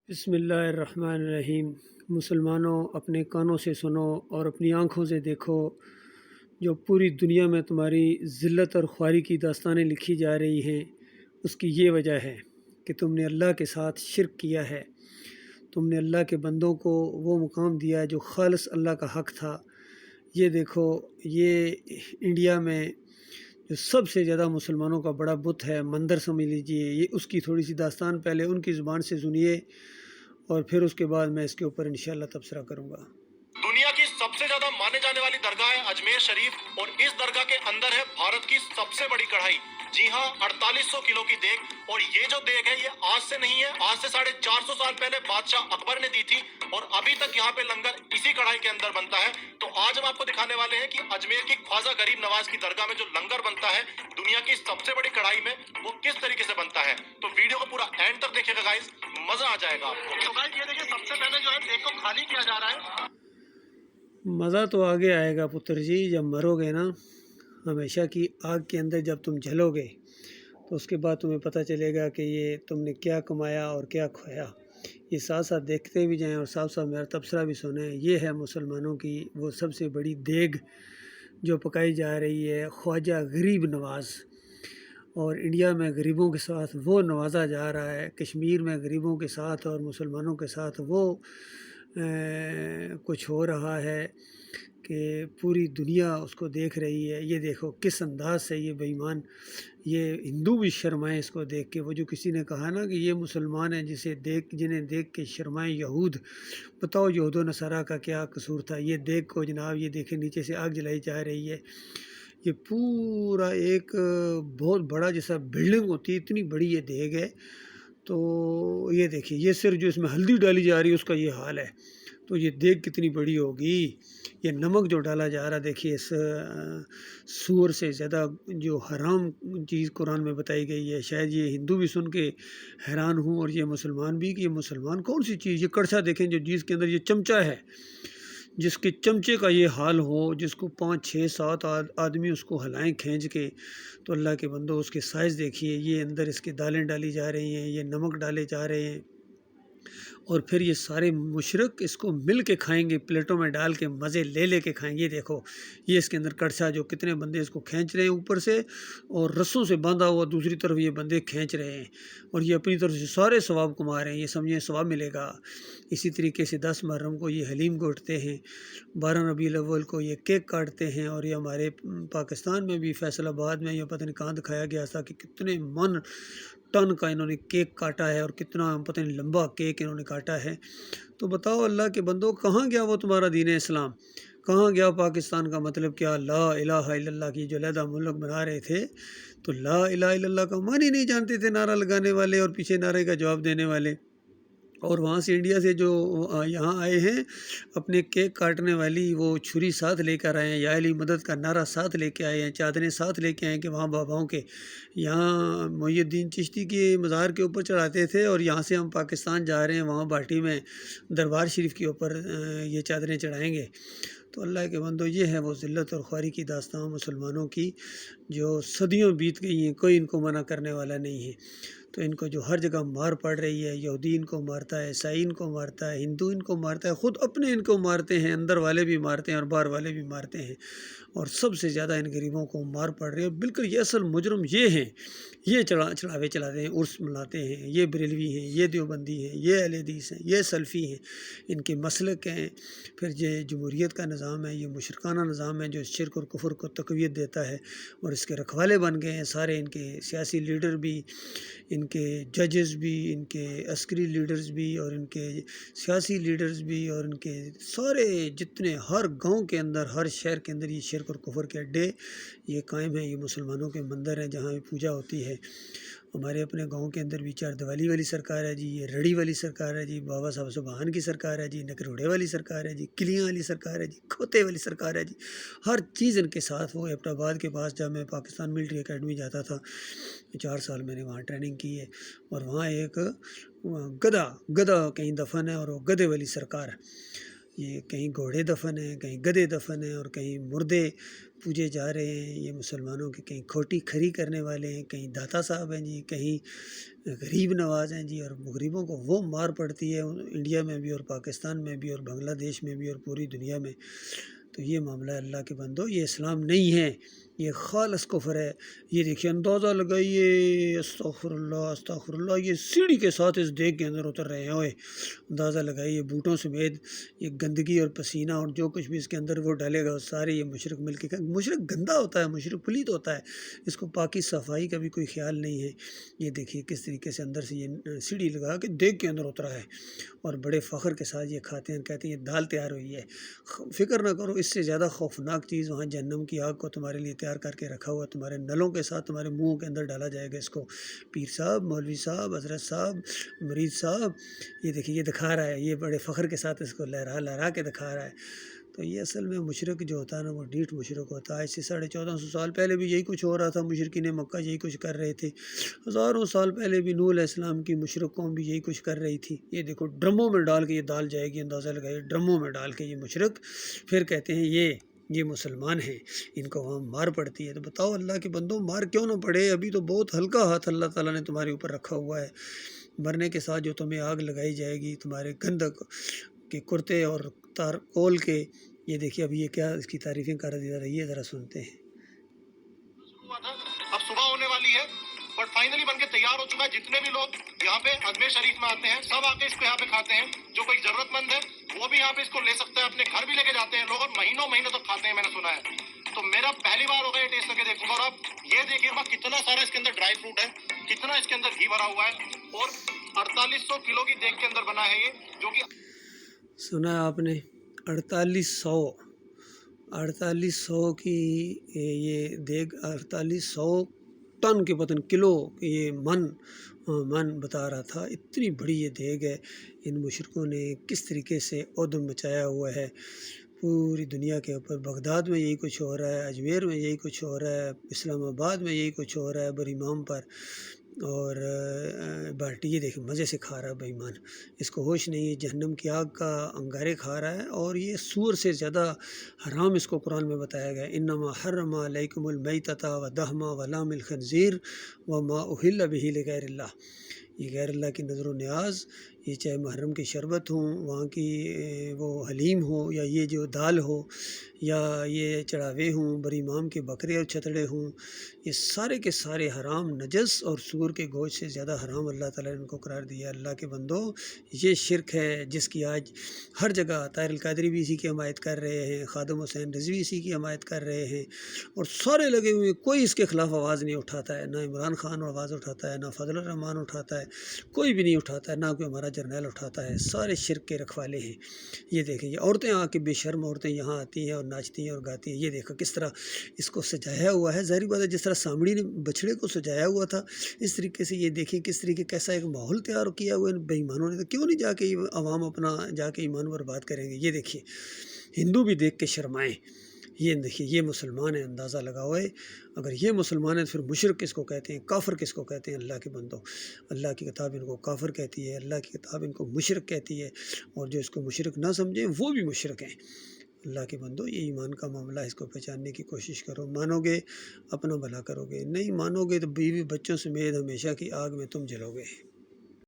بسم اللہ الرحمن الرحیم۔ مسلمانوں، اپنے کانوں سے سنو اور اپنی آنکھوں سے دیکھو، جو پوری دنیا میں تمہاری ذلت اور خواری کی داستانیں لکھی جا رہی ہیں، اس کی یہ وجہ ہے کہ تم نے اللہ کے ساتھ شرک کیا ہے۔ تم نے اللہ کے بندوں کو وہ مقام دیا جو خالص اللہ کا حق تھا۔ یہ دیکھو، یہ انڈیا میں جو سب سے زیادہ مسلمانوں کا بڑا بت ہے، مندر سمجھ لیجئے، یہ اس کی تھوڑی سی داستان پہلے ان کی زبان سے سنیے اور پھر اس کے بعد میں اس کے اوپر انشاءاللہ تبصرہ کروں گا۔ دنیا کی سب سے زیادہ مانے جانے والی درگاہ ہے اجمیر شریف، اور اس درگاہ کے اندر ہے بھارت کی سب سے بڑی کڑھائی۔ جی ہاں، 4800 کلو کی دیگ، اور یہ جو دیگ ہے یہ آج سے نہیں ہے، آج سے 450 سال پہلے بادشاہ اکبر نے دی تھی، اور ابھی تک یہاں پہ لنگر اسی کڑھائی کے اندر بنتا ہے۔ تو آج ہم آپ کو دکھانے والے ہیں کہ اجمیر کی خواجہ غریب نواز کی درگاہ میں جو لنگر بنتا ہے دنیا کی سب سے بڑی کڑھائی میں، وہ کس طریقے سے بنتا ہے۔ تو ویڈیو کو پورا اینڈ تک دیکھیں گا گائز، مزہ آ جائے گا آپ کو۔ تو گائز یہ دیکھیں، سب سے پہلے جو ہے دیگ کو خالی کیا جا رہا ہے۔ مزہ تو آگے آئے گا پتر جی، جب مرو گے نا، ہمیشہ کی آگ کے اندر جب تم جلو گے تو اس کے بعد تمہیں پتہ چلے گا کہ یہ تم نے کیا کمایا اور کیا کھویا۔ یہ ساتھ ساتھ دیکھتے بھی جائیں اور ساتھ ساتھ میرا تبصرہ بھی سنیں۔ یہ ہے مسلمانوں کی وہ سب سے بڑی دیگ جو پکائی جا رہی ہے، خواجہ غریب نواز۔ اور انڈیا میں غریبوں کے ساتھ وہ نوازا جا رہا ہے، کشمیر میں غریبوں کے ساتھ اور مسلمانوں کے ساتھ وہ کچھ ہو رہا ہے کہ پوری دنیا اس کو دیکھ رہی ہے۔ یہ دیکھو کس انداز سے یہ بے ایمان، یہ ہندو بھی شرمائیں اس کو دیکھ کے۔ وہ جو کسی نے کہا نا کہ یہ مسلمان ہیں جنہیں دیکھ کے شرمائیں یہود، بتاؤ یہود و نصارہ کا کیا قصور تھا۔ یہ دیکھ کو جناب، یہ دیکھیں نیچے سے آگ جلائی جا رہی ہے۔ یہ پورا ایک بہت بڑا جیسا بلڈنگ ہوتی ہے، اتنی بڑی یہ دیگ ہے۔ تو یہ دیکھیے، یہ صرف جو اس میں ہلدی ڈالی جا رہی ہے اس کا یہ حال ہے، تو یہ دیگ کتنی بڑی ہوگی۔ یہ نمک جو ڈالا جا رہا، دیکھیے اس سور سے زیادہ جو حرام چیز قرآن میں بتائی گئی ہے۔ شاید یہ ہندو بھی سن کے حیران ہوں اور یہ مسلمان بھی، کہ یہ مسلمان کون سی چیز، یہ کڑچھا دیکھیں جو جس کے اندر یہ چمچہ ہے، جس کے چمچے کا یہ حال ہو، جس کو 5 6 7 آدمی اس کو ہلائیں کھینچ کے، تو اللہ کے بندو اس کے سائز دیکھیے۔ یہ اندر اس کے دالیں ڈالی جا رہی ہیں، یہ نمک ڈالے جا رہے ہیں، اور پھر یہ سارے مشرک اس کو مل کے کھائیں گے، پلیٹوں میں ڈال کے مزے لے کے کھائیں گے۔ یہ دیکھو، یہ اس کے اندر کڑچھا جو کتنے بندے اس کو کھینچ رہے ہیں اوپر سے، اور رسوں سے باندھا ہوا دوسری طرف یہ بندے کھینچ رہے ہیں، اور یہ اپنی طرف سے سارے ثواب کما رہے ہیں۔ یہ سمجھیں ثواب ملے گا۔ اسی طریقے سے 10 محرم کو یہ حلیم گھوٹتے ہیں، 12 ربیع الاول کو یہ کیک کاٹتے ہیں، اور یہ ہمارے پاکستان میں بھی فیصل آباد میں یہ پتہ نہیں کہاں دکھایا گیا تھا کہ کتنے ٹن کا انہوں نے کیک کاٹا ہے، اور کتنا پتہ نہیں لمبا کیک انہوں نے کاٹا ہے۔ تو بتاؤ اللہ کے بندو، کہاں گیا وہ تمہارا دین اسلام؟ کہاں گیا پاکستان کا مطلب کیا؟ لا الہ الا اللہ کی جو علیحدہ ملک بنا رہے تھے، تو لا الہ الا اللہ کا معنی نہیں جانتے تھے نعرہ لگانے والے اور پیچھے نعرے کا جواب دینے والے۔ اور وہاں سے انڈیا سے جو یہاں آئے ہیں، اپنے کیک کاٹنے والی وہ چھری ساتھ لے کر آئے ہیں، یا علی مدد کا نعرہ ساتھ لے کے آئے ہیں، چادریں ساتھ لے کے آئے ہیں کہ وہاں باباؤں کے یہاں محی الدین چشتی کے مزار کے اوپر چڑھاتے تھے، اور یہاں سے ہم پاکستان جا رہے ہیں، وہاں باٹی میں دربار شریف کے اوپر یہ چادریں چڑھائیں گے۔ تو اللہ کے بندو، یہ ہے وہ ذلت اور خواری کی داستان مسلمانوں کی، جو صدیوں بیت گئی ہیں، کوئی ان کو منع کرنے والا نہیں ہے۔ تو ان کو جو ہر جگہ مار پڑ رہی ہے، یہودی ان کو مارتا ہے، عیسائی ان کو مارتا ہے، ہندو ان کو مارتا ہے، خود اپنے ان کو مارتے ہیں، اندر والے بھی مارتے ہیں اور باہر والے بھی مارتے ہیں، اور سب سے زیادہ ان غریبوں کو مار پڑ رہی ہے۔ بالکل یہ اصل مجرم یہ ہیں، یہ چڑھاوے چلاتے ہیں، عرس مناتے ہیں، یہ بریلوی ہیں، یہ دیوبندی ہیں، یہ اہل حدیث ہیں، یہ سلفی ہیں، ان کے مسلک ہیں۔ پھر یہ جمہوریت کا نظام ہے، یہ مشرکانہ نظام ہے جو شرک اور کفر کو تقویت دیتا ہے، اور اس کے رکھوالے بن گئے ہیں سارے ان کے سیاسی لیڈر بھی، ان کے ججز بھی، ان کے عسکری لیڈرز بھی، اور ان کے سیاسی لیڈرز بھی، اور ان کے سارے جتنے ہر گاؤں کے اندر، ہر شہر کے اندر یہ شرک اور کفر کے اڈے یہ قائم ہیں۔ یہ مسلمانوں کے مندر ہیں جہاں پوجا ہوتی ہے۔ ہمارے اپنے گاؤں کے اندر بھی چار دیوالی والی سرکار ہے جی، یہ رڑی والی سرکار ہے جی، بابا صاحب سبحان کی سرکار ہے جی، نکروڑے والی سرکار ہے جی، کلیاں والی سرکار ہے جی، کھوتے والی سرکار ہے جی، ہر چیز ان کے ساتھ۔ وہ ایبٹ آباد کے پاس جب میں پاکستان ملٹری اکیڈمی جاتا تھا، 4 سال میں نے وہاں ٹریننگ کی ہے، اور وہاں ایک گدھا کہیں دفن ہے، اور وہ گدھے والی سرکار ہے۔ یہ کہیں گھوڑے دفن ہیں، کہیں گدھے دفن ہیں، اور کہیں مردے پوجے جا رہے ہیں، یہ مسلمانوں کے کہیں کھوٹی کھری کرنے والے ہیں، کہیں داتا صاحب ہیں جی، کہیں غریب نواز ہیں جی، اور غریبوں کو وہ مار پڑتی ہے انڈیا میں بھی اور پاکستان میں بھی اور بنگلہ دیش میں بھی اور پوری دنیا میں۔ تو یہ معاملہ ہے اللہ کے بندو، یہ اسلام نہیں ہے، یہ خالص کفر ہے۔ یہ دیکھیے اندازہ لگائیے، استغفر اللہ، یہ سیڑھی کے ساتھ اس دیگ کے اندر اتر رہے ہیں، اوئے اندازہ لگائیے بوٹوں سمیت یہ گندگی اور پسینہ اور جو کچھ بھی اس کے اندر وہ ڈالے گا سارے یہ مشرک مل کے، مشرک گندا ہوتا ہے، مشرک پلیت ہوتا ہے، اس کو پاکی صفائی کا بھی کوئی خیال نہیں ہے۔ یہ دیکھیے کس طریقے سے اندر سے یہ سیڑھی لگا کے دیگ کے اندر اترا ہے اور بڑے فخر کے ساتھ یہ کھاتے ہیں، کہتے ہیں یہ دال تیار ہوئی ہے۔ فکر نہ کرو، اس سے زیادہ خوفناک چیز وہاں جہنم کی آگ کو تمہارے لیے تیار کر کے رکھا ہوا، تمہارے نلوں کے ساتھ تمہارے منہوں کے اندر ڈالا جائے گا اس کو۔ پیر صاحب، مولوی صاحب، حضرت صاحب، مرید صاحب، یہ دیکھیے یہ دکھا رہا ہے، یہ بڑے فخر کے ساتھ اس کو لہرا لہرا کے دکھا رہا ہے۔ تو یہ اصل میں مشرک جو ہوتا ہے نا وہ ڈیٹ مشرک ہوتا ہے۔ آج سے 1450 سال پہلے بھی یہی کچھ ہو رہا تھا، مشرکین مکہ یہی کچھ کر رہے تھے۔ ہزاروں سال پہلے بھی نوح علیہ السلام کی مشرک قوم بھی یہی کچھ کر رہی تھی۔ یہ دیکھو ڈرموں میں ڈال کے یہ دال جائے گی، اندازہ لگائیے ڈرموں میں ڈال کے یہ مشرک، پھر کہتے ہیں یہ مسلمان ہیں، ان کو وہاں مار پڑتی ہے۔ تو بتاؤ اللہ کے بندوں، مار کیوں نہ پڑے؟ ابھی تو بہت ہلکا ہاتھ اللہ تعالیٰ نے تمہارے اوپر رکھا ہوا ہے۔ مرنے کے ساتھ جو تمہیں آگ لگائی جائے گی تمہارے گندک کے کرتے اور تارکول کے، یہ دیکھیے ابھی یہ کیا اس کی تعریفیں کر رہی ہے، ذرا سنتے ہیں۔ ہوا تھا، اب صبح ہونے والی ہے، بٹ فائنلی بن کے تیار ہو چکا ہے۔ جتنے بھی لوگ یہاں پہ اجمیر شریف میں آتے ہیں سب آ کے اس کو یہاں پہ کھاتے ہیں۔ جو کوئی ضرورت مند ہے وہ بھی یہاں پہ اس کو لے سکتا ہے، اپنے گھر بھی لے کے جاتے ہیں لوگ، اور مہینوں مہینوں تک کھاتے ہیں، میں نے سنا ہے۔ تو میرا پہلی بار ہوگا یہ ٹیسٹ کر کے دیکھوں گا، اور آپ یہ دیکھیے گا کتنا سارا اس کے اندر ڈرائی فروٹ ہے، کتنا اس کے اندر گھی بھرا ہوا ہے، اور 4800 کلو کی دیگ کے اندر بنا ہے یہ، جو کہ سنا ہے آپ نے، 4800 کی یہ دیگ، 4800 ٹن کے پتن کلو، یہ من بتا رہا تھا، اتنی بڑی یہ دیگ ہے۔ ان مشرکوں نے کس طریقے سے عدم مچایا ہوا ہے پوری دنیا کے اوپر۔ بغداد میں یہی کچھ ہو رہا ہے، اجمیر میں یہی کچھ ہو رہا ہے، اسلام آباد میں یہی کچھ ہو رہا ہے بر امام پر، اور بالٹی یہ دیکھیں مزے سے کھا رہا ہے بے ایمان، اس کو ہوش نہیں ہے، جہنم کی آگ کا انگارے کھا رہا ہے، اور یہ سور سے زیادہ حرام اس کو قرآن میں بتایا گیا ہے۔ انما حرم علیکم المیتۃ والدم ولحم الخنزیر وما اہل بہ لغیر اللہ۔ یہ غیر اللہ کی نظر و نیاز، یہ چاہے محرم کی شربت ہوں، وہاں کی وہ حلیم ہو، یا یہ جو دال ہو، یا یہ چڑھاوے ہوں، بر امام کے بکرے اور چھتڑے ہوں، یہ سارے کے سارے حرام، نجس اور سور کے گوشت سے زیادہ حرام اللہ تعالیٰ نے ان کو قرار دیا۔ اللہ کے بندو، یہ شرک ہے جس کی آج ہر جگہ طاہر القادری بھی اسی کی حمایت کر رہے ہیں، خادم حسین رضوی اسی کی حمایت کر رہے ہیں، اور سارے لگے ہوئے، کوئی اس کے خلاف آواز نہیں اٹھاتا ہے، نہ عمران خان آواز اٹھاتا ہے، نہ فضل الرحمان اٹھاتا ہے، کوئی بھی نہیں اٹھاتا ہے، نہ کوئی ہمارا جرنیل اٹھاتا ہے، سارے شرک کے رکھوالے ہیں۔ یہ دیکھیں، یہ عورتیں آ کے، بے شرم عورتیں یہاں آتی ہیں اور ناچتی ہیں اور گاتی ہیں۔ یہ دیکھو کس طرح اس کو سجایا ہوا ہے، ظاہری بات ہے جس طرح سامڑی نے بچھڑے کو سجایا ہوا تھا، اس طریقے سے یہ دیکھیں کس طریقے کیسا ایک ماحول تیار کیا ہوا ہے بے ایمانوں نے۔ تو کیوں نہیں جا کے عوام اپنا جا کے ایمان برباد کریں گے؟ یہ دیکھیے ہندو بھی دیکھ کے شرمائیں، یہ دیکھیے یہ مسلمان ہے، اندازہ لگاؤ ہے، اگر یہ مسلمان ہے تو پھر مشرک کس کو کہتے ہیں، کافر کس کو کہتے ہیں؟ اللہ کے بندوں، اللہ کی کتاب ان کو کافر کہتی ہے، اللہ کی کتاب ان کو مشرک کہتی ہے، اور جو اس کو مشرک نہ سمجھیں وہ بھی مشرک ہیں۔ اللہ کے بندو، یہ ایمان کا معاملہ، اس کو پہچاننے کی کوشش کرو، مانو گے اپنا بھلا کرو گے، نہیں مانو گے تو بیوی بچوں سمیت ہمیشہ کی آگ میں تم جلو گے۔